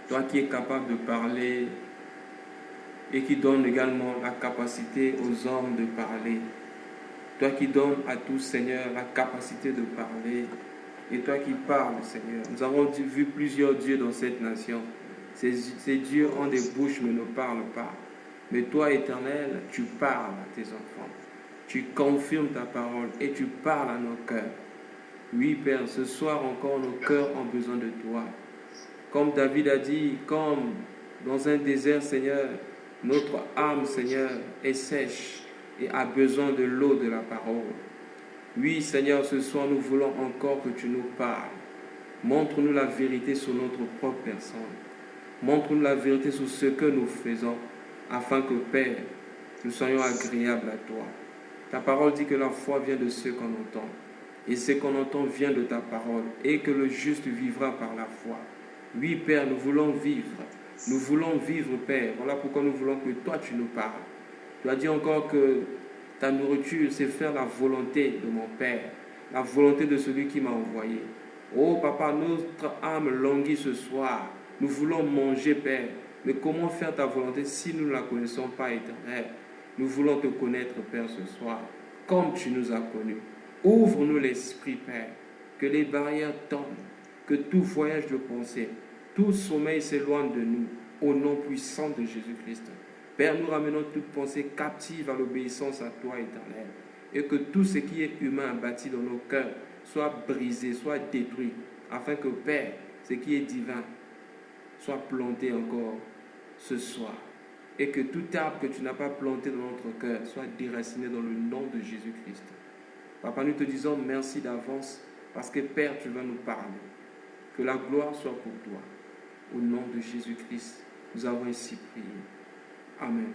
Toi qui es capable de parler et qui donne également la capacité aux hommes de parler. Toi qui donnes à tous, Seigneur, la capacité de parler. Et toi qui parles, Seigneur. Nous avons vu plusieurs dieux dans cette nation. Ces dieux ont des bouches mais ne parlent pas. Mais toi, Éternel, tu parles à tes enfants. Tu confirmes ta parole et tu parles à nos cœurs. Oui, Père, ce soir encore, nos cœurs ont besoin de toi. Comme David a dit, comme dans un désert, Seigneur, notre âme, Seigneur, est sèche et a besoin de l'eau de la parole. Oui, Seigneur, ce soir, nous voulons encore que tu nous parles. Montre-nous la vérité sur notre propre personne. Montre-nous la vérité sur ce que nous faisons, afin que, Père, nous soyons agréables à toi. Ta parole dit que la foi vient de ce qu'on entend. Et ce qu'on entend vient de ta parole. Et que le juste vivra par la foi. Oui, Père, nous voulons vivre. Nous voulons vivre, Père. Voilà pourquoi nous voulons que toi, tu nous parles. Tu as dit encore que ta nourriture, c'est faire la volonté de mon Père, la volonté de celui qui m'a envoyé. Oh, Papa, notre âme languit ce soir. Nous voulons manger, Père. Mais comment faire ta volonté si nous ne la connaissons pas, Éternel? Nous voulons te connaître, Père, ce soir, comme tu nous as connus. Ouvre-nous l'esprit, Père, que les barrières tombent, que tout voyage de pensée, tout sommeil s'éloigne de nous, au nom puissant de Jésus-Christ. Père, nous ramenons toute pensée captive à l'obéissance à toi, Éternel, et que tout ce qui est humain bâti dans nos cœurs soit brisé, soit détruit, afin que, Père, ce qui est divin soit planté encore ce soir, et que tout arbre que tu n'as pas planté dans notre cœur soit déraciné dans le nom de Jésus-Christ. Papa, nous te disons merci d'avance, parce que, Père, tu vas nous parler. Que la gloire soit pour toi. Au nom de Jésus-Christ, nous avons ainsi prié. Amen.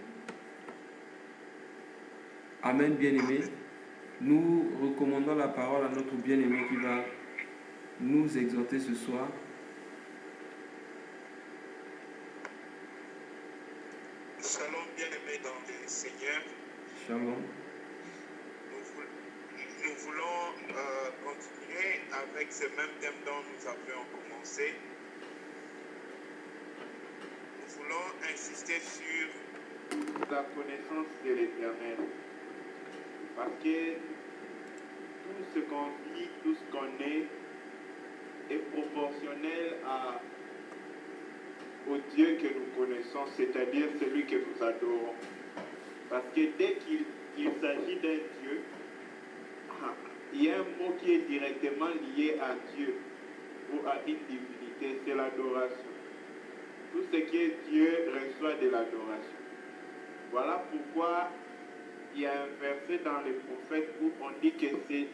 Amen, bien-aimés. Nous recommandons la parole à notre bien-aimé qui va nous exhorter ce soir. Shalom, bien-aimés dans le Seigneur. Shalom. Nous voulons continuer avec ce même thème dont nous avions commencé. Nous voulons insister sur la connaissance de l'Éternel. Parce que tout ce qu'on vit, tout ce qu'on est proportionnel au Dieu que nous connaissons, c'est-à-dire celui que nous adorons. Parce que dès qu'il s'agit d'un Dieu, il y a un mot qui est directement lié à Dieu ou à une divinité, c'est l'adoration. Tout ce qui est Dieu reçoit de l'adoration. Voilà pourquoi il y a un verset dans les prophètes où on dit que ces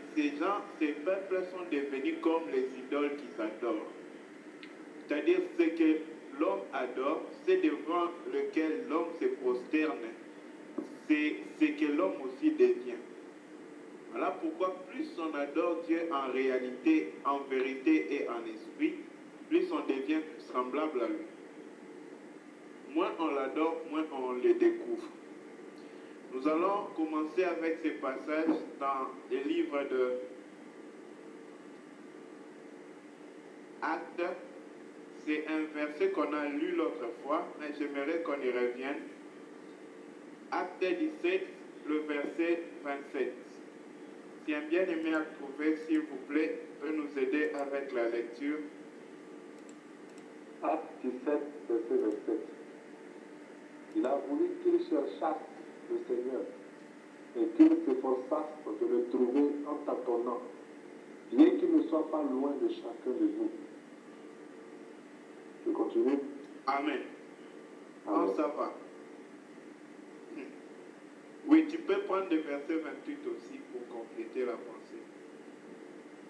peuples sont devenus comme les idoles qu'ils adorent. C'est-à-dire ce que l'homme adore, c'est devant lequel l'homme se prosterne. C'est ce que l'homme aussi devient. Voilà pourquoi plus on adore Dieu en réalité, en vérité et en esprit, plus on devient semblable à lui. Moins on l'adore, moins on le découvre. Nous allons commencer avec ces passages dans les livres de Actes. C'est un verset qu'on a lu l'autre fois, mais j'aimerais qu'on y revienne. Acte 17, le verset 27. Si un bien-aimé a trouvé, s'il vous plaît, peut nous aider avec la lecture. Acte 17, verset 27. Il a voulu qu'ils cherchassent le Seigneur et qu'ils s'efforçassent de le trouver en tâtonnant, bien qu'il ne soit pas loin de chacun de nous. Je continue. Amen. Amen. Oh, ça va. Oui, tu peux prendre le verset 28 aussi pour compléter la pensée.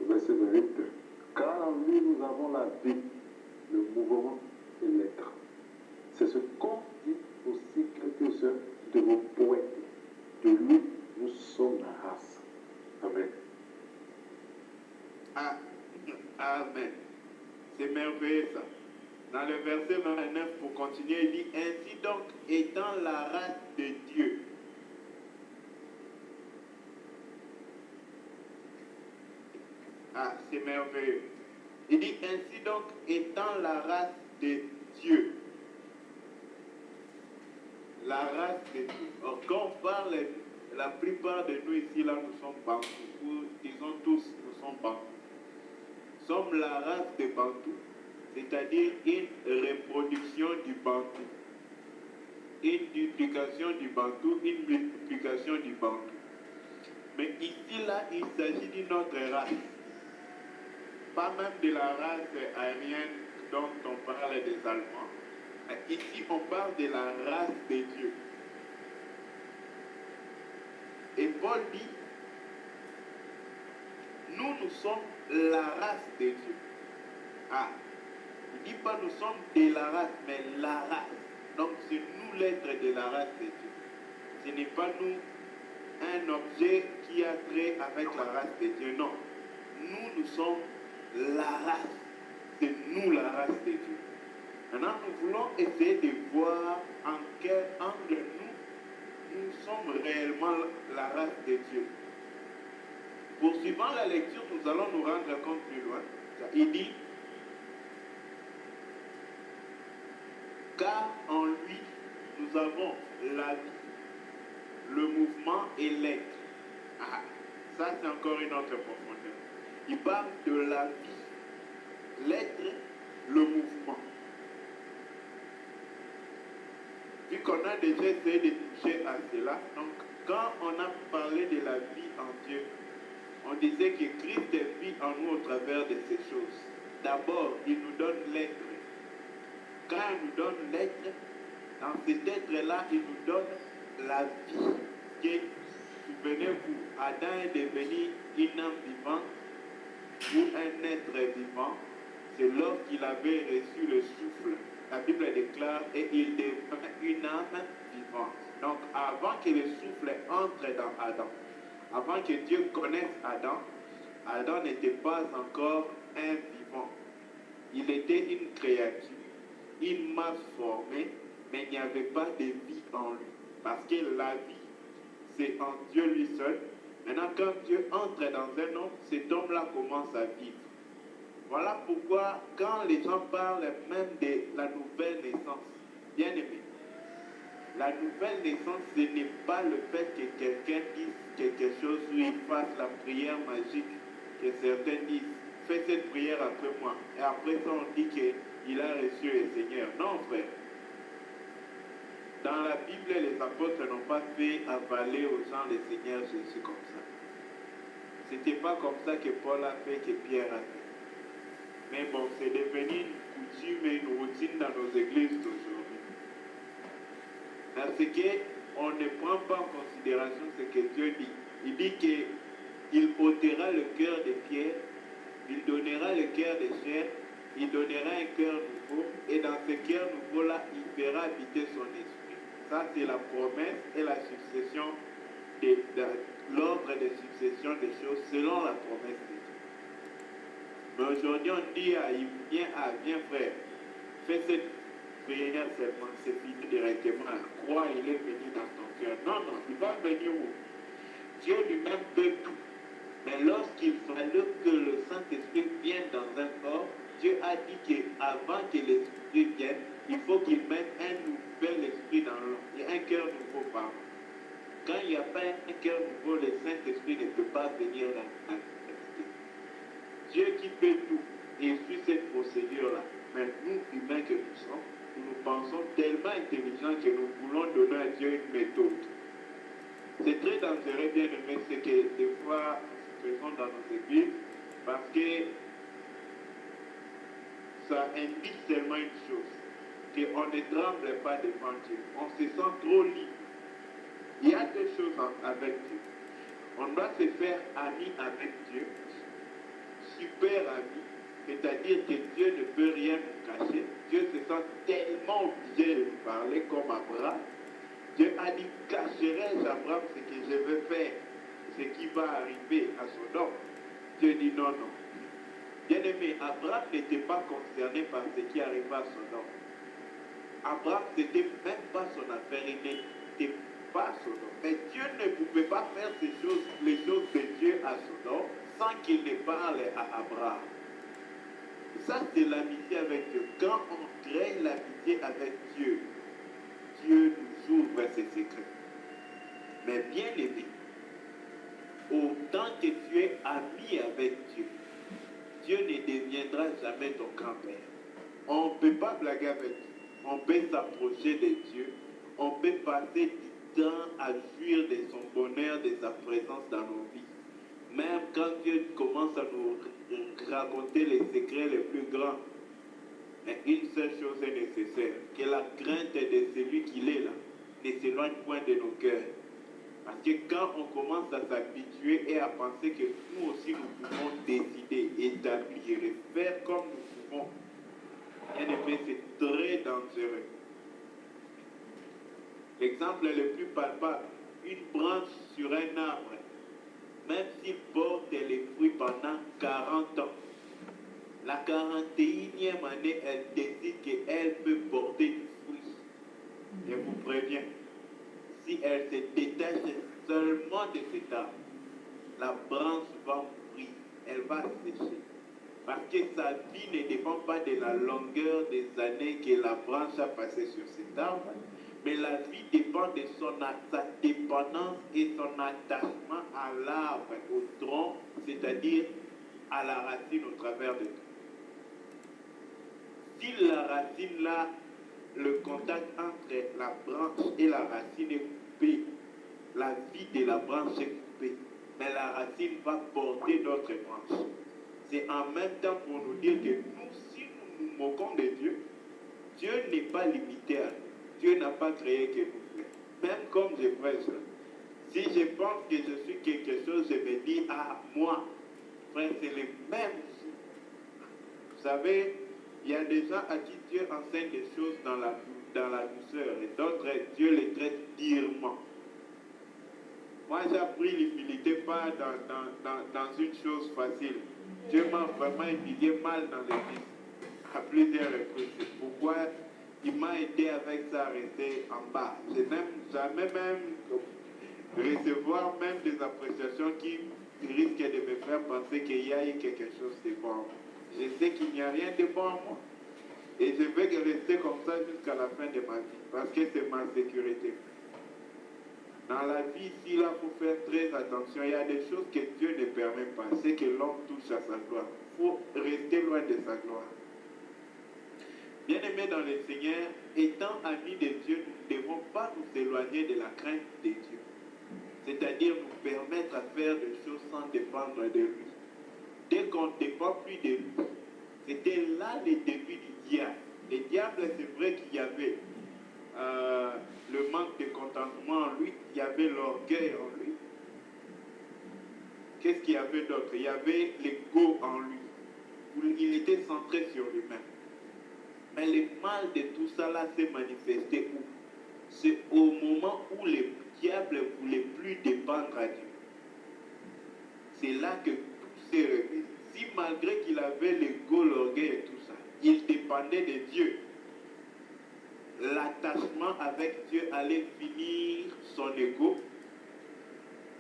Verset 28. Car en lui nous avons la vie, le mouvement et l'être. C'est ce qu'ont dit aussi quelques-uns de vos poètes. De lui, nous sommes la race. Amen. Ah, amen. C'est merveilleux ça. Dans le verset 29, pour continuer, il dit, ainsi donc, étant la race de Dieu. Ah, c'est merveilleux. Il dit, ainsi donc, étant la race de Dieu. La race de Dieu. Or, quand on parle, la plupart de nous ici, là, nous sommes Bantous. Ou disons tous, nous sommes Bantous. Nous sommes la race de Bantous, c'est-à-dire une reproduction du Bantou. Une duplication du Bantou, une multiplication du Bantou. Mais ici, là, il s'agit d'une autre race. Pas même de la race aérienne dont on parle des Allemands. Ici, on parle de la race de Dieu. Et Paul dit, nous sommes la race de Dieu. Ah, il ne dit pas nous sommes de la race, mais la race. Donc c'est nous l'être de la race de Dieu. Ce n'est pas nous un objet qui a trait avec la race de Dieu. Non. Nous sommes la race. C'est nous la race de Dieu. Maintenant, nous voulons essayer de voir en quel angle nous sommes réellement la race de Dieu. Poursuivant la lecture, nous allons nous rendre compte plus loin. Il dit, car en lui, nous avons la vie, le mouvement et l'être. Ah, ça c'est encore une autre profondeur. Il parle de la vie, l'être, le mouvement. Vu qu'on a déjà essayé de toucher à cela, donc quand on a parlé de la vie en Dieu, on disait que Christ vit en nous au travers de ces choses. D'abord, il nous donne l'être. Quand il nous donne l'être, dans cet être-là, il nous donne la vie. Souvenez-vous, Adam est devenu une âme vivante ou un être vivant. C'est lorsqu'il avait reçu le souffle. La Bible déclare, et il devint une âme vivante. Donc, avant que le souffle entre dans Adam, avant que Dieu connaisse Adam, Adam n'était pas encore un vivant. Il était une créature, une masse formée, mais il n'y avait pas de vie en lui. Parce que la vie, c'est en Dieu lui seul. Maintenant, quand Dieu entre dans un homme, cet homme-là commence à vivre. Voilà pourquoi, quand les gens parlent même de la nouvelle naissance, bien aimé, la nouvelle naissance, ce n'est pas le fait que quelqu'un dise quelque chose ou il fasse la prière magique que certains disent. Fais cette prière après moi. Et après ça, on dit qu'il a reçu le Seigneur. Non, frère. Dans la Bible, les apôtres n'ont pas fait avaler aux gens le Seigneur Jésus comme ça. Ce n'était pas comme ça que Paul a fait, que Pierre a fait. Mais bon, c'est devenu une coutume et une routine dans nos églises d'aujourd'hui. Parce qu'on ne prend pas en considération ce que Dieu dit. Il dit qu'il ôtera le cœur de pierre, il donnera le cœur de chair, il donnera un cœur nouveau, et dans ce cœur nouveau-là, il fera habiter son esprit. Ça, c'est la promesse et la succession, l'ordre de succession des choses selon la promesse de Dieu. Mais aujourd'hui, on dit, viens frère, fais cette prière seulement, c'est fini directement. Crois, il est venu dans ton cœur. Non, il va venir où? Dieu lui-même peut tout. Mais lorsqu'il fallait que le Saint-Esprit vienne dans un corps, Dieu a dit qu'avant que l'Esprit vienne, il faut qu'il mette un nouvel esprit dans l'homme. Il y a un cœur nouveau, pardon. Quand il n'y a pas un cœur nouveau, le Saint-Esprit ne peut pas venir dans l'esprit. Dieu qui fait tout et suit cette procédure-là. Mais nous, humains que nous sommes, nous pensons tellement intelligents que nous voulons donner à Dieu une méthode. C'est très dangereux, bien aimé, ce que des fois nous faisons dans nos églises, parce que ça indique seulement une chose, qu'on ne tremble pas devant Dieu. On se sent trop libre. Il y a deux choses avec Dieu. On doit se faire ami avec Dieu, super ami, c'est-à-dire que Dieu ne peut rien nous cacher. Dieu se sent tellement obligé de nous parler comme Abraham. Dieu a dit, cacherai-je à Abraham ce que je veux faire, ce qui va arriver à Sodome. Dieu dit non. Bien aimé, Abraham n'était pas concerné par ce qui arriva à Sodome. Abraham, ce n'était même pas son affaire, il n'était pas à Sodome. Mais Dieu ne pouvait pas faire les choses de Dieu à Sodome sans qu'il ne parle à Abraham. Ça, c'est l'amitié avec Dieu. Quand on crée l'amitié avec Dieu, Dieu nous ouvre ses secrets. Mais bien aimé, autant que tu es ami avec Dieu, Dieu ne deviendra jamais ton grand-père. On ne peut pas blaguer avec Dieu. On peut s'approcher de Dieu. On peut passer du temps à jouir de son bonheur, de sa présence dans nos vies. Même quand Dieu commence à nous raconter les secrets les plus grands. Mais une seule chose est nécessaire, que la crainte de celui qu'il est là ne s'éloigne point de nos cœurs. Parce que quand on commence à s'habituer et à penser que nous aussi nous pouvons décider, établir et faire comme nous pouvons, bien aimé, c'est très dangereux. L'exemple le plus palpable, une branche sur un arbre, même s'il porte les fruits pendant 40 ans, la 41e année, elle décide qu'elle peut porter du fruit. Je vous préviens, si elle se détache seulement de cet arbre, la branche va mourir, elle va sécher. Parce que sa vie ne dépend pas de la longueur des années que la branche a passé sur cet arbre, mais la vie dépend de sa dépendance et son attachement à l'arbre, au tronc, c'est-à-dire à la racine au travers de tout. Si la racine là, le contact entre la branche et la racine est coupé, la vie de la branche est coupée, mais la racine va porter d'autres branches. C'est en même temps pour nous dire que nous, si nous nous moquons de Dieu, Dieu n'est pas limité à nous. Dieu n'a pas créé que nous. Même comme je prêche, si je pense que je suis quelque chose, je me dis, ah, moi, frère, c'est le même. Vous savez, il y a des gens à qui Dieu enseigne des choses dans la douceur et d'autres, Dieu les traite durement. Moi, j'ai appris l'humilité pas dans une chose facile. Dieu m'a vraiment humilié mal dans l'église à plusieurs reprises. C'est pourquoi il m'a aidé avec ça à rester en bas. Je n'aime jamais même recevoir même des appréciations qui risquent de me faire penser qu'il y a eu quelque chose de bon en moi. Je sais qu'il n'y a rien de bon en moi. Et je vais rester comme ça jusqu'à la fin de ma vie. Parce que c'est ma sécurité. Dans la vie ici, là, il faut faire très attention. Il y a des choses que Dieu ne permet pas. C'est que l'homme touche à sa gloire. Il faut rester loin de sa gloire. Bien-aimés dans le Seigneur, étant amis de Dieu, nous ne devons pas nous éloigner de la crainte de Dieu. C'est-à-dire nous permettre à faire des choses sans dépendre de lui. Dès qu'on ne dépend plus de lui, c'était là le début du diable. Le diable, c'est vrai qu'il y avait le manque de contentement en lui, il y avait l'orgueil en lui. Qu'est-ce qu'il y avait d'autre? Il y avait l'ego en lui. Il était centré sur lui-même. Mais le mal de tout ça là s'est manifesté où? C'est au moment où le diable ne voulait plus dépendre à Dieu. C'est là que tout s'est révélé. Si malgré qu'il avait l'ego, l'orgueil et tout ça, il dépendait de Dieu, l'attachement avec Dieu allait finir son ego,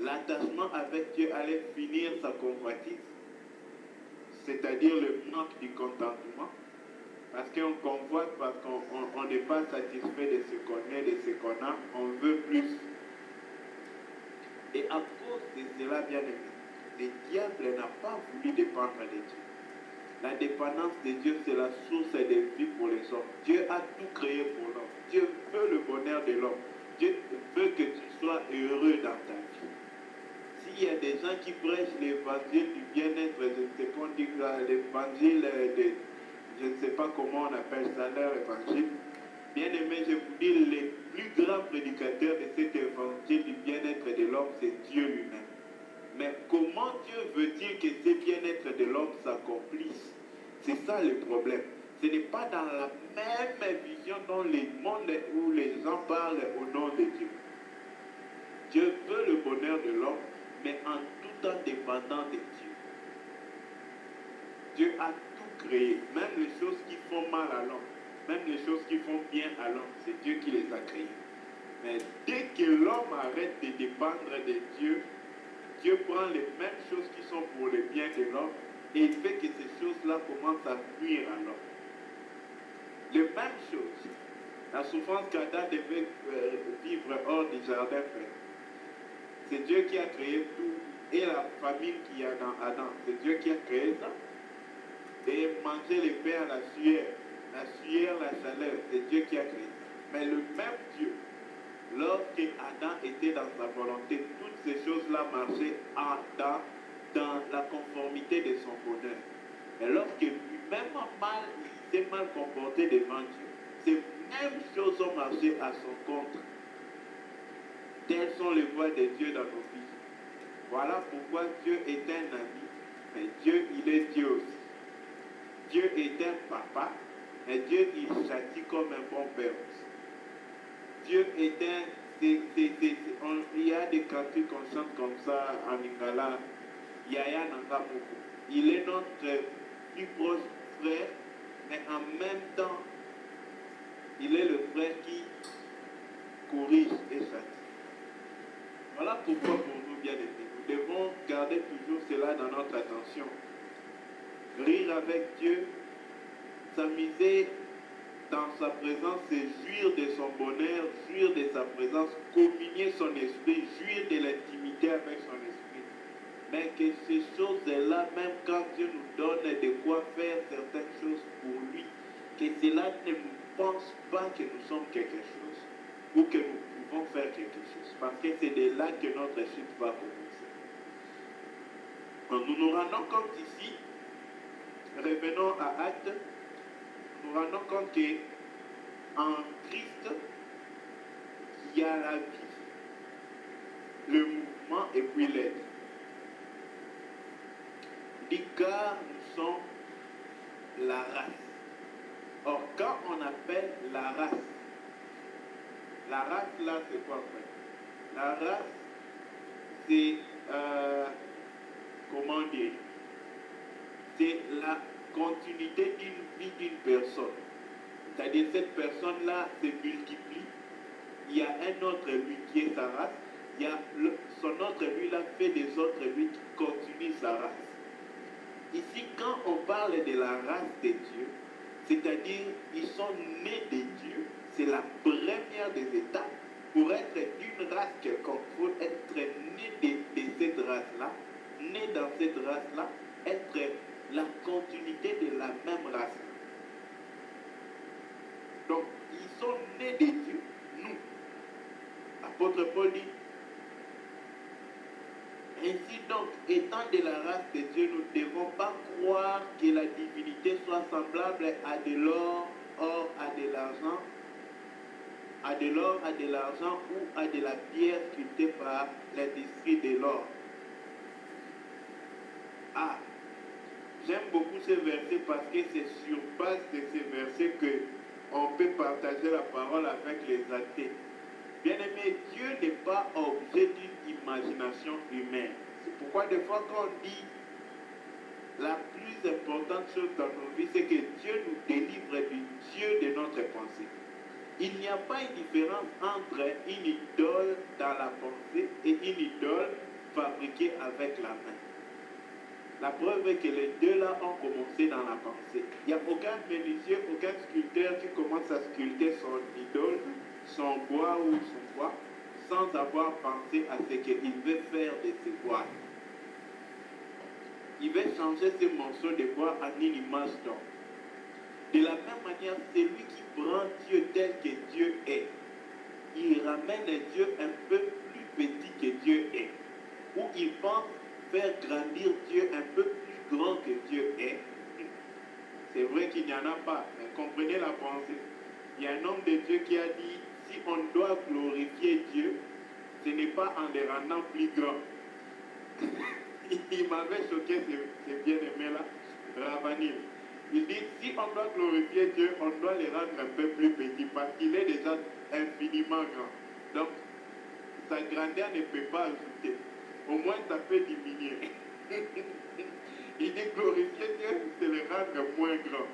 l'attachement avec Dieu allait finir sa convoitise, c'est-à-dire le manque du contentement, parce qu'on convoite, parce qu'on n'est pas satisfait de ce qu'on est, de ce qu'on a, on veut plus. Et à cause de cela, bien aimé, le diable n'a pas voulu dépendre de Dieu. La dépendance de Dieu, c'est la source de vie pour les hommes. Dieu a tout créé pour l'homme. Dieu veut le bonheur de l'homme. Dieu veut que tu sois heureux dans ta vie. S'il y a des gens qui prêchent l'évangile du bien-être, je ne sais pas, on dit l'évangile de, je ne sais pas comment on appelle ça, leur évangile. Bien aimé, je vous dis, le plus grand prédicateur de cet évangile du bien-être de l'homme, c'est Dieu lui-même. Mais comment Dieu veut-il que ce bien-être de l'homme s'accomplisse? C'est ça le problème. Ce n'est pas dans la même vision dans le monde où les gens parlent au nom de Dieu. Dieu veut le bonheur de l'homme, mais en tout temps dépendant de Dieu. Dieu a tout créé, même les choses qui font mal à l'homme, même les choses qui font bien à l'homme, c'est Dieu qui les a créées. Mais dès que l'homme arrête de dépendre de Dieu, Dieu prend les mêmes choses qui sont pour le bien de l'homme et il fait que ces choses-là commencent à nuire à l'homme. Les mêmes choses. La souffrance qu'Adam devait vivre hors du jardin fait. C'est Dieu qui a créé tout. Et la famine qu'il y a dans Adam, c'est Dieu qui a créé ça. Et manger les pains à la sueur, la chaleur, c'est Dieu qui a créé ça. Mais le même Dieu, lorsque Adam était dans sa volonté, toutes ces choses-là marchaient dans la conformité de son bonheur. Et lorsque lui-même mal, il s'est mal comporté devant Dieu, ces mêmes choses ont marché à son contre. Telles sont les voies de Dieu dans nos vies. Voilà pourquoi Dieu est un ami, mais Dieu, il est Dieu aussi. Dieu est un papa, mais Dieu, il châtie comme un bon père aussi. Dieu est un... il y a des cantiques qu'on chante comme ça en lingala. Yaya Nangamoko. Il est notre plus proche frère, mais en même temps, il est le frère qui corrige et châtie. Voilà pourquoi pour nous, bien aimés, nous devons garder toujours cela dans notre attention. Rire avec Dieu, s'amuser dans sa présence, c'est jouir de son bonheur, jouir de sa présence, communier son esprit, jouir de l'intimité avec son esprit. Mais que ces choses-là, même quand Dieu nous donne de quoi faire certaines choses pour lui, que cela ne nous pense pas que nous sommes quelque chose ou que nous pouvons faire quelque chose. Parce que c'est de là que notre chute va commencer. Donc, nous nous rendons compte ici, revenons à Actes, nous nous rendons compte qu'en Christ, il y a la vie, le mouvement et puis l'être. Car nous sommes la race. Or, quand on appelle la race là, c'est quoi en fait? La race, c'est, comment dire, c'est la continuité d'une vie d'une personne. C'est-à-dire cette personne-là se multiplie. Il y a un autre lui qui est sa race. Il y a son autre lui là fait des autres lui qui continue sa race. Ici, quand on parle de la race de Dieu, c'est-à-dire ils sont nés de Dieu, c'est la première des étapes. Pour être d'une race quelconque, il faut être né de cette race-là, né dans cette race-là, être la continuité de la même race. Donc, ils sont nés de Dieu, nous. L'apôtre Paul dit, ainsi donc, étant de la race de Dieu, nous ne devons pas croire que la divinité soit semblable à de l'or, or à de l'argent, à de l'or, à de l'argent ou à de la pierre sculptée par l'industrie de l'or. Ah, j'aime beaucoup ces versets parce que c'est sur base de ces versets qu'on peut partager la parole avec les athées. Bien-aimé, Dieu n'est pas objet d'une imagination humaine. C'est pourquoi des fois quand on dit la plus importante chose dans nos vies, c'est que Dieu nous délivre du Dieu de notre pensée. Il n'y a pas une différence entre une idole dans la pensée et une idole fabriquée avec la main. La preuve est que les deux là ont commencé dans la pensée. Il n'y a aucun menuisier, aucun sculpteur qui commence à sculpter son idole, son bois ou son bois, sans avoir pensé à ce qu'il veut faire de ces bois. Il veut changer ces morceaux de bois en une image d'homme. De la même manière, c'est lui qui prend Dieu tel que Dieu est. Il ramène Dieu un peu plus petit que Dieu est. Ou il pense faire grandir Dieu un peu plus grand que Dieu est. C'est vrai qu'il n'y en a pas, mais comprenez la pensée. Il y a un homme de Dieu qui a dit, si on doit glorifier Dieu, ce n'est pas en les rendant plus grands. Il m'avait choqué, ces bien-aimés-là, Ravanil. Il dit, si on doit glorifier Dieu, on doit les rendre un peu plus petits, parce qu'il est déjà infiniment grand. Donc, sa grandeur ne peut pas ajouter. Au moins, ça peut diminuer. Il dit, glorifier Dieu, c'est le rendre moins grand.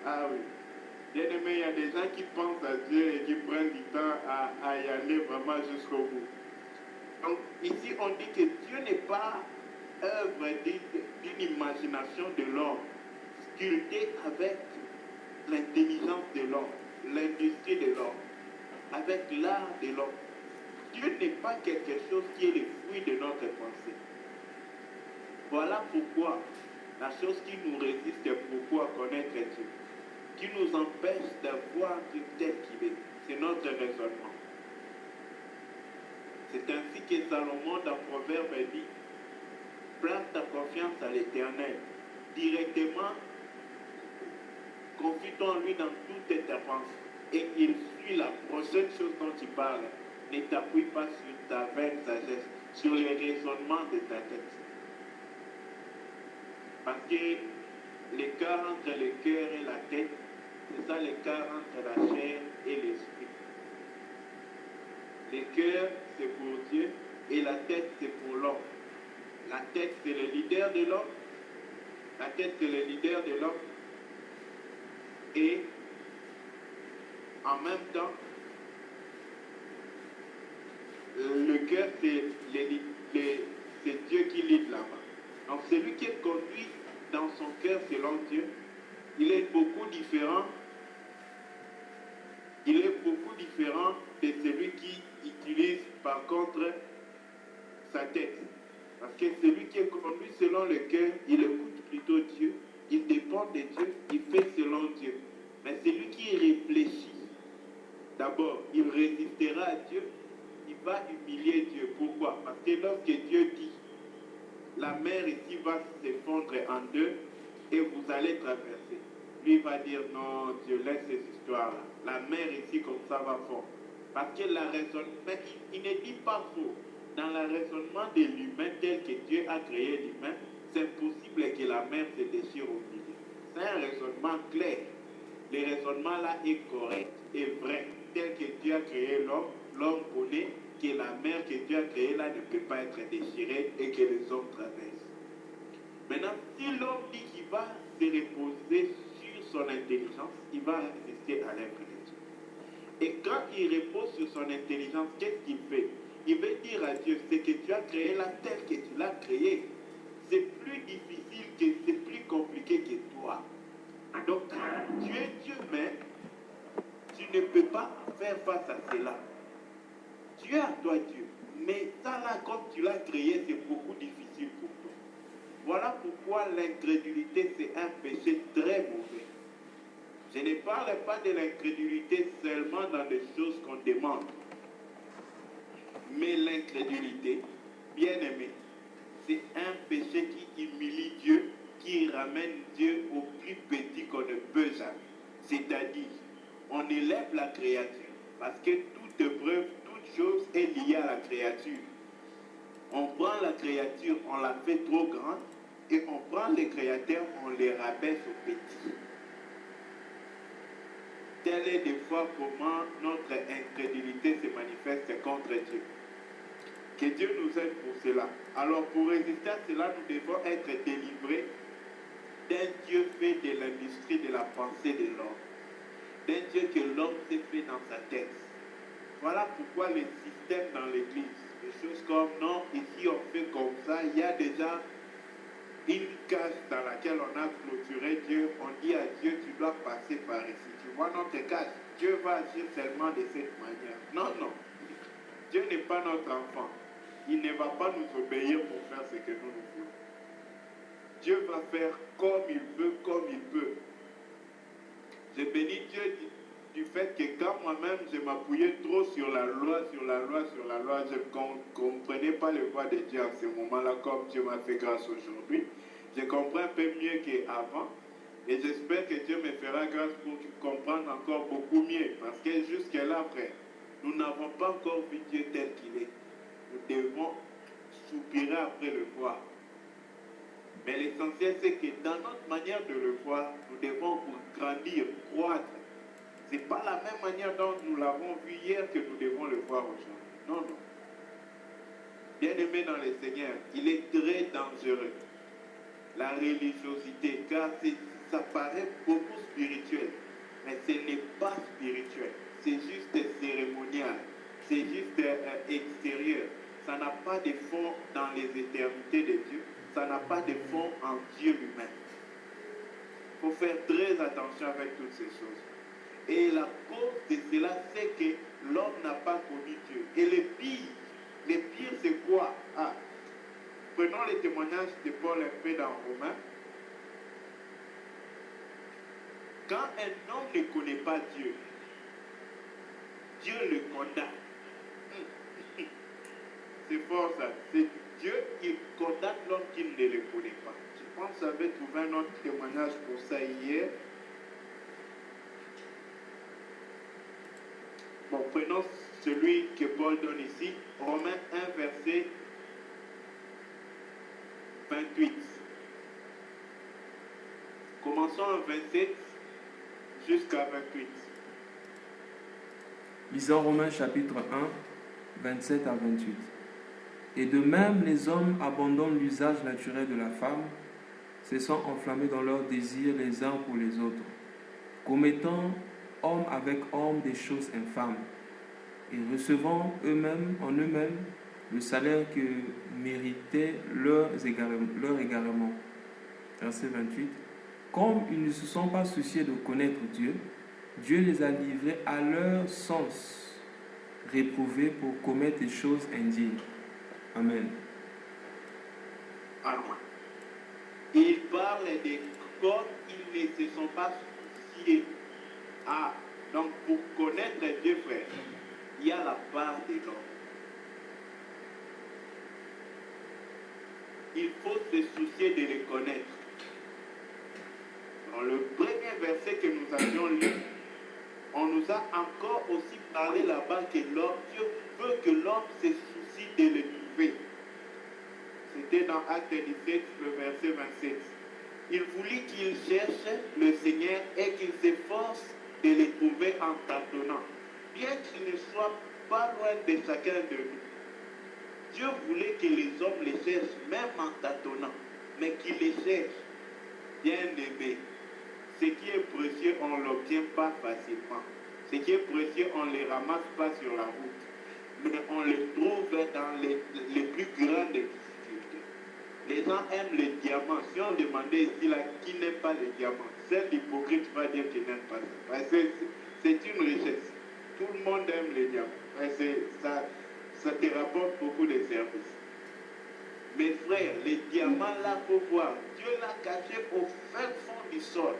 Ah oui. Bien aimé, il y a des gens qui pensent à Dieu et qui prennent du temps à y aller vraiment jusqu'au bout. Donc, ici, on dit que Dieu n'est pas œuvre d'une imagination de l'homme, sculpté avec pensée de l'homme, avec l'art de l'homme. Dieu n'est pas quelque chose qui est le fruit de notre pensée. Voilà pourquoi la chose qui nous résiste beaucoup à connaître Dieu, qui nous empêche d'avoir Dieu tel qu'il est, c'est notre raisonnement. C'est ainsi que Salomon dans Proverbe dit, place ta confiance à l'Éternel, directement, confie-toi en lui dans toutes tes pensées, et il suit la prochaine chose dont tu parles. Ne t'appuie pas sur ta vaine sagesse, sur les raisonnements de ta tête. Parce que l'écart entre le cœur et la tête, c'est ça l'écart entre la chair et l'esprit. Le cœur, c'est pour Dieu, et la tête, c'est pour l'homme. La tête, c'est le leader de l'homme. La tête, c'est le leader de l'homme. Et en même temps, le cœur, c'est Dieu qui lead là-bas. Donc celui qui est conduit dans son cœur selon Dieu, il est beaucoup différent. Il est beaucoup différent de celui qui utilise par contre sa tête. Parce que celui qui est conduit selon le cœur, il écoute plutôt Dieu, il dépend de Dieu, il fait selon Dieu. Mais celui qui réfléchit, d'abord, il résistera à Dieu, il va humilier Dieu. Pourquoi? Parce que lorsque Dieu dit, la mer ici va s'effondrer en deux et vous allez traverser. Lui va dire, non, Dieu, laisse ces histoires-là. La mer ici comme ça va fondre. Parce que la raisonnement, il ne dit pas faux. Dans le raisonnement de l'humain tel que Dieu a créé l'humain, c'est impossible que la mer se déchire au milieu. C'est un raisonnement clair. Le raisonnement là est correct et vrai. Tel que Dieu a créé l'homme, l'homme connaît que la mer que Dieu a créée là ne peut pas être déchirée et que les hommes traversent. Maintenant, si l'homme dit qu'il va se reposer sur son intelligence, il va résister à l'œuvre de Dieu. Et quand il repose sur son intelligence, qu'est-ce qu'il fait? Il veut dire à Dieu, c'est que tu as créé là tel que tu l'as créé. C'est plus difficile, c'est plus compliqué que toi. Donc, tu es Dieu, mais tu ne peux pas faire face à cela. Tu es à toi Dieu, mais ça là, comme tu l'as créé, c'est beaucoup difficile pour toi. Voilà pourquoi l'incrédulité, c'est un péché très mauvais. Je ne parle pas de l'incrédulité seulement dans des choses qu'on demande. Mais l'incrédulité, bien aimé, c'est un péché qui humilie Dieu, qui ramène Dieu au plus petit qu'on ne peut jamais. C'est-à-dire, on élève la créature, parce que toute épreuve, toute chose est liée à la créature. On prend la créature, on la fait trop grande, et on prend les créateurs, on les rabaisse au petit. Telle est des fois comment notre incrédulité se manifeste contre Dieu. Que Dieu nous aide pour cela. Alors pour résister à cela, nous devons être délivrés d'un Dieu fait de l'industrie de la pensée de l'homme. D'un Dieu que l'homme s'est fait dans sa tête. Voilà pourquoi les systèmes dans l'église, des choses comme non, ici on fait comme ça, il y a déjà une cage dans laquelle on a clôturé Dieu, on dit à Dieu, tu dois passer par ici. Tu vois notre cage, Dieu va agir seulement de cette manière. Non, non. Dieu n'est pas notre enfant. Il ne va pas nous obéir pour faire ce que nous voulons. Dieu va faire comme il veut, comme il peut. Je bénis Dieu du fait que quand moi-même je m'appuyais trop sur la loi, je ne comprenais pas le voix de Dieu à ce moment-là, comme Dieu m'a fait grâce aujourd'hui. Je comprends un peu mieux qu'avant. Et j'espère que Dieu me fera grâce pour comprendre encore beaucoup mieux. Parce que jusque-là, frère, nous n'avons pas encore vu Dieu tel qu'il est. Nous devons soupirer après le voir. Mais l'essentiel, c'est que dans notre manière de le voir, nous devons grandir, croître. Ce n'est pas la même manière dont nous l'avons vu hier que nous devons le voir aujourd'hui. Non, non. Bien-aimé dans le Seigneur, il est très dangereux. La religiosité, car ça paraît beaucoup spirituel, mais ce n'est pas spirituel. C'est juste cérémonial, c'est juste extérieur. Ça n'a pas de fond dans les éternités de Dieu, ça n'a pas de fond en Dieu lui-même. Il faut faire très attention avec toutes ces choses. Et la cause de cela, c'est que l'homme n'a pas connu Dieu. Et le pire c'est quoi? Prenons les témoignages de Paul un peu dans Romains. Quand un homme ne connaît pas Dieu, Dieu le condamne. C'est fort ça. C'est Dieu qui condamne l'homme qui ne le connaît pas. Je pense que j'avais trouvé un autre témoignage pour ça hier. Bon, prenons celui que Paul donne ici, Romains 1, verset 28. Commençons en 27 jusqu'à 28. Lisons Romains chapitre 1, 27 à 28. Et de même, les hommes abandonnent l'usage naturel de la femme, se sont enflammés dans leurs désirs les uns pour les autres, commettant homme avec homme des choses infâmes, et recevant en eux-mêmes le salaire que méritait leur égarement. Verset 28. Comme ils ne se sont pas souciés de connaître Dieu, Dieu les a livrés à leur sens réprouvés pour commettre des choses indignes. Amen. Alors, il parle de comme ils ne se sont pas souciés. Donc pour connaître Dieu, frère, il y a la part de l'homme. Il faut se soucier de les connaître. Dans le premier verset que nous avions lu, on nous a encore aussi parlé là-bas que Dieu veut que l'homme se soucie de le trouver. C'était dans Acte 17, le verset 27. Il voulut qu'il cherche le Seigneur et qu'il s'efforce de le trouver en tâtonnant, bien qu'il ne soit pas loin de chacun de nous. Dieu voulait que les hommes les cherchent, même en tâtonnant, mais qu'ils les cherchent. Bien-aimés, ce qui est précieux, on ne l'obtient pas facilement. Ce qui est précieux, on ne les ramasse pas sur la route. Mais on les trouve dans les plus grandes difficultés. Les gens aiment les diamants. Si on demandait ici là, qui n'aime pas les diamants, c'est l'hypocrite va dire qu'il n'aime pas ça. Parce que c'est une richesse. Tout le monde aime les diamants. Ça te rapporte beaucoup de services. Mes frères, les diamants là, il faut voir. Dieu l'a caché au fin fond du sol.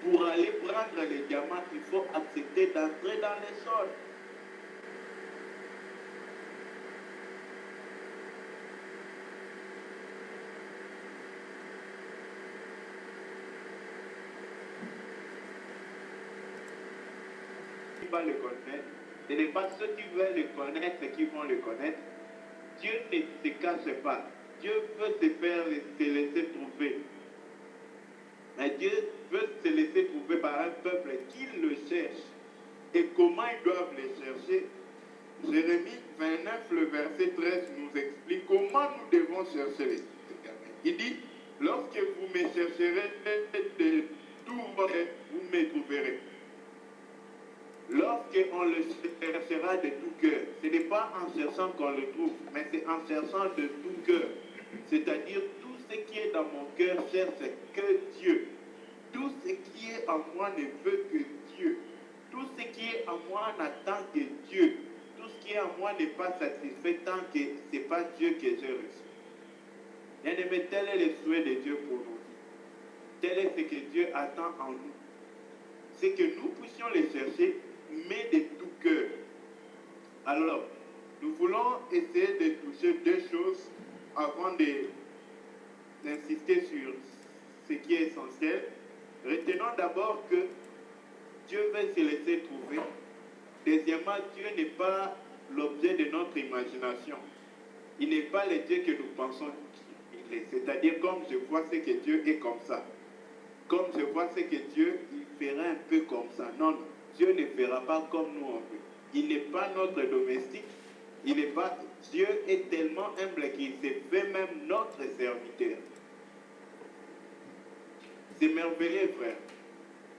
Pour aller prendre les diamants, il faut accepter d'entrer dans le sol. Qui va le connaître? Ce n'est pas ceux qui veulent le connaître qui vont le connaître. Dieu ne se cache pas. Dieu veut se laisser trouver. Mais Dieu veut se laisser trouver par un peuple qui le cherche. Et comment ils doivent le chercher? Jérémie 29, le verset 13 nous explique comment nous devons chercher les gamins. Il dit, lorsque vous me chercherez de tout votre cœur, vous me trouverez. Lorsqu'on le cherchera de tout cœur, ce n'est pas en cherchant qu'on le trouve, mais c'est en cherchant de tout cœur. C'est-à-dire tout ce qui est dans mon cœur cherche que Dieu. Tout ce qui est en moi ne veut que Dieu. Tout ce qui est en moi n'attend que Dieu. Tout ce qui est en moi n'est pas satisfait tant que ce n'est pas Dieu que j'ai reçu. Bien-aimé, tel est le souhait de Dieu pour nous. Tel est ce que Dieu attend en nous. C'est que nous puissions les chercher, mais de tout cœur. Alors, nous voulons essayer de toucher deux choses avant d'insister sur ce qui est essentiel. Retenons d'abord que Dieu veut se laisser trouver. Deuxièmement, Dieu n'est pas l'objet de notre imagination. Il n'est pas le Dieu que nous pensons qu'il est. C'est-à-dire, comme je vois ce que Dieu est comme ça. Comme je vois ce que Dieu, il fera un peu comme ça. Non, non. Dieu ne fera pas comme nous on veut. Il n'est pas notre domestique. Dieu est tellement humble qu'il s'est fait même notre serviteur. C'est merveilleux, frère.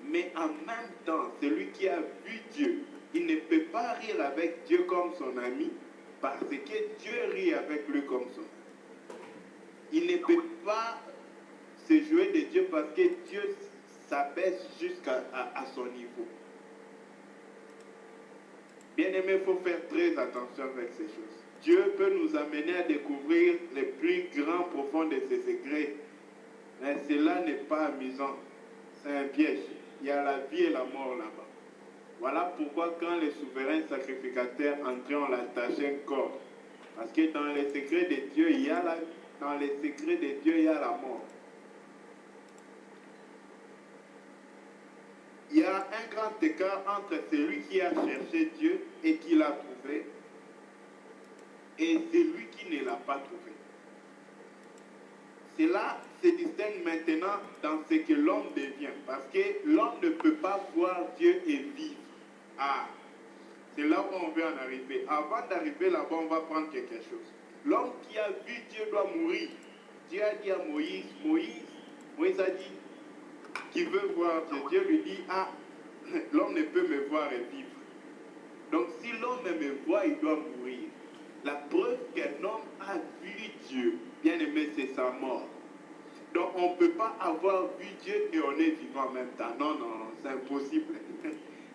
Mais en même temps, celui qui a vu Dieu, il ne peut pas rire avec Dieu comme son ami, parce que Dieu rit avec lui comme son ami. Il ne peut pas se jouer de Dieu parce que Dieu s'abaisse jusqu'à son niveau. Bien aimé, il faut faire très attention avec ces choses. Dieu peut nous amener à découvrir les plus grands profonds de ses secrets. Mais cela n'est pas amusant. C'est un piège. Il y a la vie et la mort là-bas. Voilà pourquoi quand les souverains sacrificateurs entraient, on l'attachaient un corps. Parce que dans les secrets de Dieu, il y a la vie. Dans les secrets de Dieu, il y a la mort. Il y a un grand écart entre celui qui a cherché Dieu et qui l'a trouvé et celui qui ne l'a pas trouvé. Cela se distingue maintenant dans ce que l'homme devient. Parce que l'homme ne peut pas voir Dieu et vivre. Ah, c'est là où on veut en arriver. Avant d'arriver là-bas, on va prendre quelque chose. L'homme qui a vu Dieu doit mourir. Dieu a dit à Moïse a dit qu'il veut voir Dieu. Dieu lui dit, ah, l'homme ne peut me voir et vivre. Donc si l'homme me voit, il doit mourir. La preuve qu'un homme a vu Dieu, bien aimé, c'est sa mort. Donc on ne peut pas avoir vu Dieu et on est vivant en même temps. Non, c'est impossible.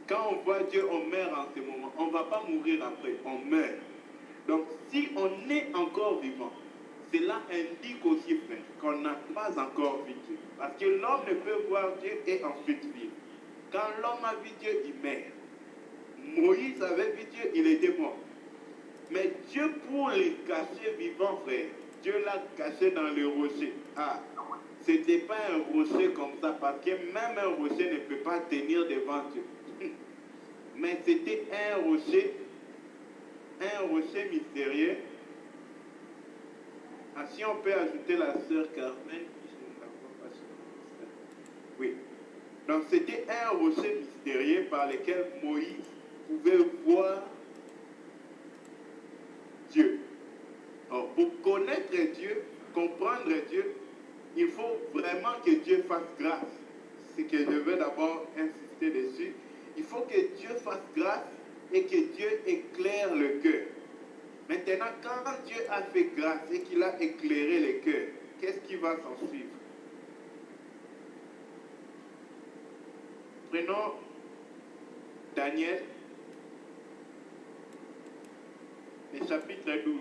Quand on voit Dieu, on meurt en ce moment. On ne va pas mourir après, on meurt. Donc si on est encore vivant, cela indique aussi, frère, qu'on n'a pas encore vu Dieu. Parce que l'homme ne peut voir Dieu et ensuite vivre. Quand l'homme a vu Dieu, il meurt. Moïse avait vu Dieu, il était mort. Mais Dieu, pour les cacher vivants, frère, Dieu l'a caché dans le rocher. Ah, ce n'était pas un rocher comme ça, parce que même un rocher ne peut pas tenir devant Dieu. Mais c'était un rocher mystérieux. Ah, si on peut ajouter la sœur Carmen, je ne la vois pas sur le mystère. Oui. Donc c'était un rocher mystérieux par lequel Moïse pouvait voir Dieu. Alors, pour connaître Dieu, comprendre Dieu, il faut vraiment que Dieu fasse grâce. C'est que je veux d'abord insister dessus. Il faut que Dieu fasse grâce et que Dieu éclaire le cœur. Maintenant, quand Dieu a fait grâce et qu'il a éclairé les cœurs, qu'est-ce qui va s'en suivre? Prenons Daniel, le chapitre 12.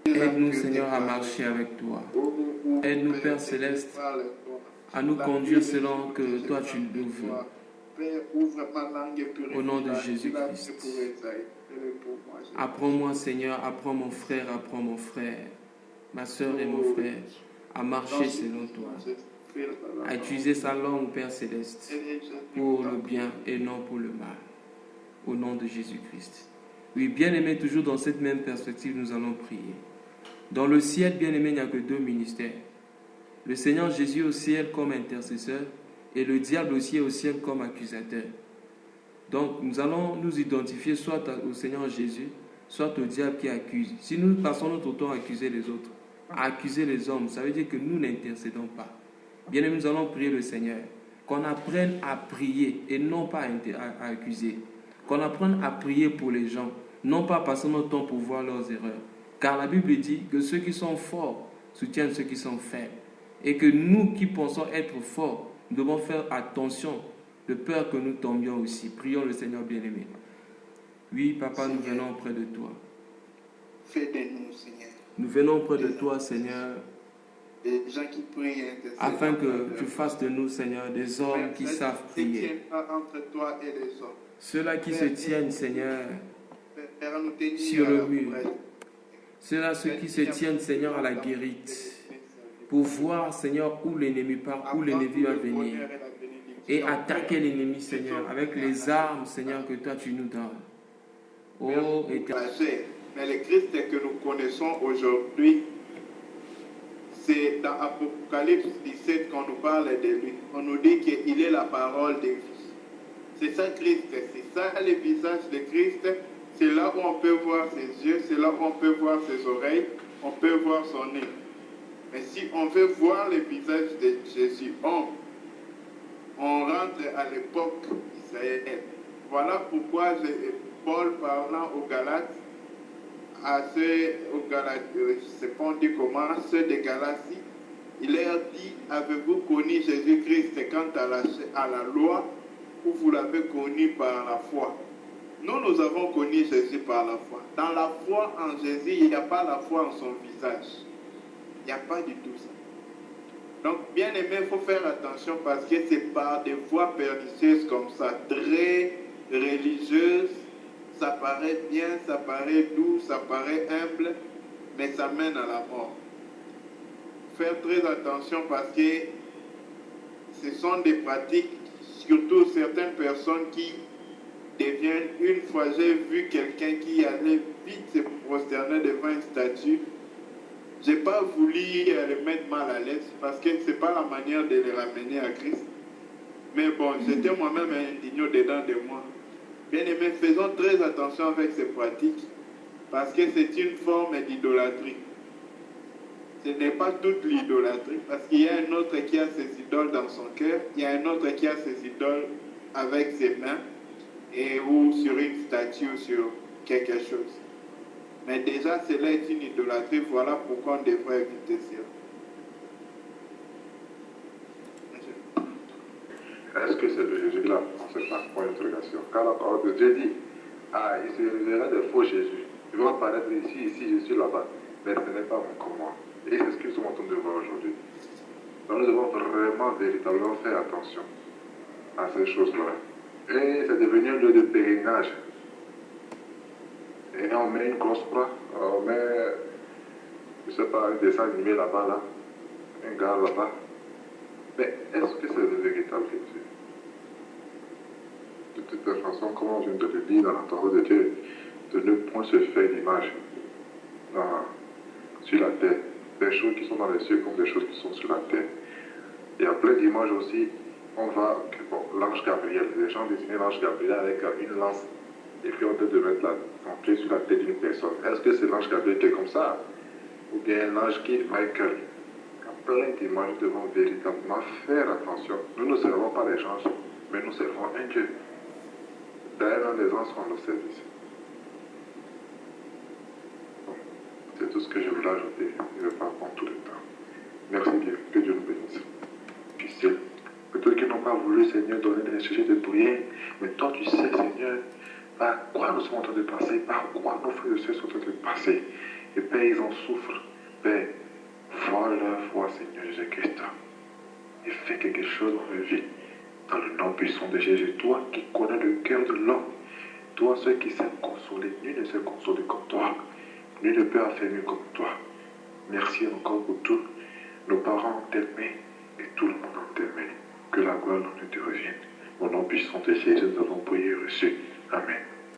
Aide-nous, Seigneur, à marcher avec toi. Aide-nous, Père Céleste, à nous conduire selon que toi tu nous veux. Au nom de Jésus-Christ. Apprends-moi, Seigneur, apprends mon frère, ma soeur et mon frère, à marcher selon toi. À utiliser sa langue, Père Céleste, pour le bien et non pour le mal. Au nom de Jésus-Christ. Oui, bien-aimé, toujours dans cette même perspective, nous allons prier. Dans le ciel, bien-aimé, il n'y a que deux ministères. Le Seigneur Jésus au ciel comme intercesseur et le diable aussi au ciel comme accusateur. Donc, nous allons nous identifier soit au Seigneur Jésus, soit au diable qui accuse. Si nous passons notre temps à accuser les autres, à accuser les hommes, ça veut dire que nous n'intercédons pas. Bien-aimé, nous allons prier le Seigneur. Qu'on apprenne à prier et non pas à accuser. Qu'on apprenne à prier pour les gens, non pas passer notre temps pour voir leurs erreurs. Car la Bible dit que ceux qui sont forts soutiennent ceux qui sont faibles. Et que nous qui pensons être forts, nous devons faire attention de peur que nous tombions aussi. Prions le Seigneur bien-aimé. Oui, Papa, Seigneur, nous venons auprès de toi. Fais de nous, Seigneur. Nous venons auprès de toi, Seigneur. Des gens qui prient, afin que tu fasses de nous, Seigneur, des hommes qui savent prier. Entre toi et les hommes. Ceux-là qui se tiennent, Seigneur, sur le mur. Ceux-là qui se tiennent, Seigneur, à la guérite. Pour voir, Seigneur, où l'ennemi part, où l'ennemi va venir. Et attaquer l'ennemi, Seigneur, avec les armes, Seigneur, que toi tu nous donnes. Oh, Éternel. Mais le Christ que nous connaissons aujourd'hui, c'est dans Apocalypse 17 qu'on nous parle de lui. On nous dit qu'il est la parole de vie. C'est ça Christ, c'est ça le visage de Christ, C'est là où on peut voir ses yeux, c'est là où on peut voir ses oreilles, on peut voir son nez. Mais si on veut voir le visage de Jésus, on rentre à l'époque d'Israël. Voilà pourquoi Paul parlant aux Galates, je ne sais pas on dit comment, ceux de Galatie, il leur dit, avez-vous connu Jésus-Christ quant à la loi ou vous l'avez connu par la foi? Nous avons connu Jésus par la foi. Dans la foi en Jésus, il n'y a pas la foi en son visage. Il n'y a pas du tout ça. Donc, bien aimé, il faut faire attention parce que c'est par des voies pernicieuses comme ça, très religieuses. Ça paraît bien, ça paraît doux, ça paraît humble, mais ça mène à la mort. Faire très attention parce que ce sont des pratiques, surtout certaines personnes qui deviennent, une fois j'ai vu quelqu'un qui allait vite se prosterner devant une statue, je n'ai pas voulu le mettre mal à l'aise parce que ce n'est pas la manière de les ramener à Christ. Mais bon, j'étais moi-même indigné dedans de moi. Bien aimé, faisons très attention avec ces pratiques parce que c'est une forme d'idolâtrie. Ce n'est pas toute l'idolâtrie parce qu'il y a un autre qui a ses idoles dans son cœur, il y a un autre qui a ses idoles avec ses mains ou sur une statue ou sur quelque chose. Mais déjà, cela est une idolâtrie, voilà pourquoi on devrait éviter cela. Est-ce que c'est le Jésus-là? C'est pas point d'interrogation. Car la parole de Dieu dit, il se révélera des faux Jésus. Ils vont apparaître ici, je suis là-bas. Mais ce n'est pas comme moi. Et c'est ce qu'ils sont en train de voir aujourd'hui. Donc nous devons vraiment, véritablement faire attention à ces choses-là. Et c'est devenu un lieu de pèlerinage. Et on met une grosse croix, on met, je ne sais pas, un dessin animé là-bas, là, un gars là-bas. Mais est-ce que c'est le véritable Jésus? De toute façon, comme on vient de le dire dans la parole de Dieu, de ne point se faire d'image sur la terre. Des choses qui sont dans les cieux comme des choses qui sont sur la terre. Il y a plein d'images aussi. On va, bon, l'ange Gabriel, les gens dessinaient l'ange Gabriel avec une lance. Et puis on peut de mettre son pied sur la tête d'une personne. Est-ce que c'est l'ange Gabriel qui est comme ça? Ou bien l'ange qui est Michael? Il y a plein d'images, nous devons véritablement faire attention. Nous ne servons pas les anges, mais nous servons un Dieu. D'ailleurs, les anges sont nos services. Bon, c'est tout ce que je voulais ajouter. Je ne vais pas prendre tout le temps. Merci bien. Que Dieu nous bénisse. Tu sais, peut-être qu'ils n'ont pas voulu, Seigneur, donner des sujets de prière, mais toi, tu sais, Seigneur, par quoi nous sommes en train de passer, par quoi nos frères et sœurs sont en train de passer. Et Père, ils en souffrent. Père, vois leur foi, Seigneur Jésus-Christ. Et fais quelque chose dans leur vie. Dans le nom puissant de Jésus, toi qui connais le cœur de l'homme, toi, ceux qui savent consoler, nul ne sait consoler comme toi. Nul ne peut affermir comme toi. Merci encore pour tout. Nos parents ont aimé et tout le monde a aimé. Que la gloire en nous te revienne. Au nom puissant de Jésus, nous avons prié et reçu. Amen.